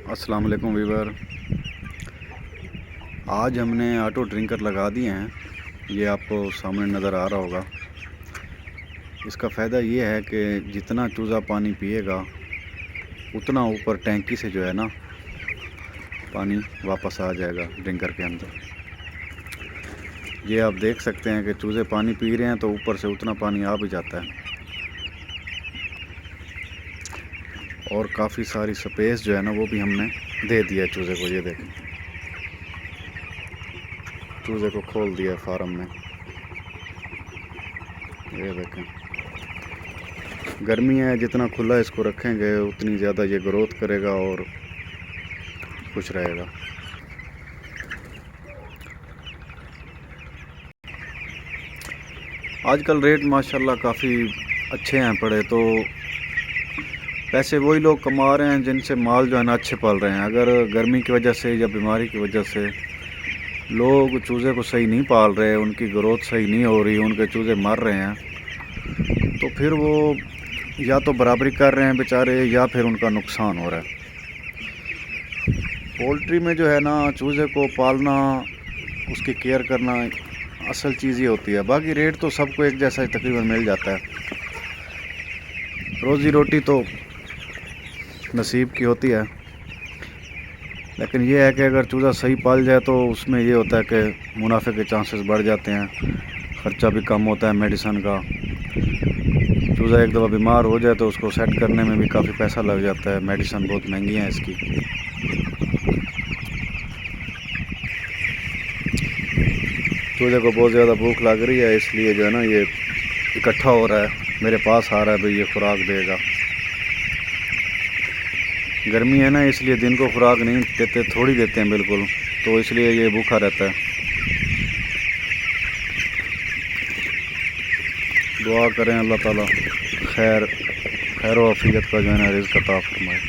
अस्सलाम वालेकुम वीवर। आज हमने ऑटो ड्रिंकर लगा दिए हैं। ये आपको सामने नज़र आ रहा होगा। इसका फ़ायदा ये है कि जितना चूज़ा पानी पिएगा उतना ऊपर टैंकी से जो है ना पानी वापस आ जाएगा ड्रिंकर के अंदर। ये आप देख सकते हैं कि चूज़े पानी पी रहे हैं तो ऊपर से उतना पानी आ भी जाता है और काफ़ी सारी स्पेस जो है ना वो भी हमने दे दिया है चूज़े को। ये देखें, चूज़े को खोल दिया है फार्म में। ये देखें, गर्मी है, जितना खुला इसको रखेंगे उतनी ज़्यादा ये ग्रोथ करेगा और खुश रहेगा। आजकल रेट माशाल्लाह काफ़ी अच्छे हैं पड़े, तो पैसे वही लोग कमा रहे हैं जिनसे माल जो है ना अच्छे पाल रहे हैं। अगर गर्मी की वजह से या बीमारी की वजह से लोग चूज़े को सही नहीं पाल रहे, उनकी ग्रोथ सही नहीं हो रही, उनके चूज़े मर रहे हैं, तो फिर वो या तो बराबरी कर रहे हैं बेचारे या फिर उनका नुकसान हो रहा है। पोल्ट्री में जो है ना चूज़े को पालना, उसकी केयर करना असल चीज़ ये होती है। बाकी रेट तो सबको एक जैसा ही तकरीबन मिल जाता है। रोज़ी रोटी तो नसीब की होती है, लेकिन ये है कि अगर चूज़ा सही पाल जाए तो उसमें ये होता है कि मुनाफे के चांसेस बढ़ जाते हैं, ख़र्चा भी कम होता है मेडिसिन का। चूज़ा एक दफ़ा बीमार हो जाए तो उसको सेट करने में भी काफ़ी पैसा लग जाता है, मेडिसिन बहुत महंगी है इसकी। चूज़े को बहुत ज़्यादा भूख लग रही है, इसलिए जो है ना ये इकट्ठा हो रहा है, मेरे पास आ रहा है, भाई ये खुराक देगा। गर्मी है ना, इसलिए दिन को खुराक नहीं देते, थोड़ी देते हैं बिल्कुल, तो इसलिए ये भूखा रहता है। दुआ करें अल्लाह ताला खैर व आफियत का जो है ना रिज़्क़ अता फरमाए।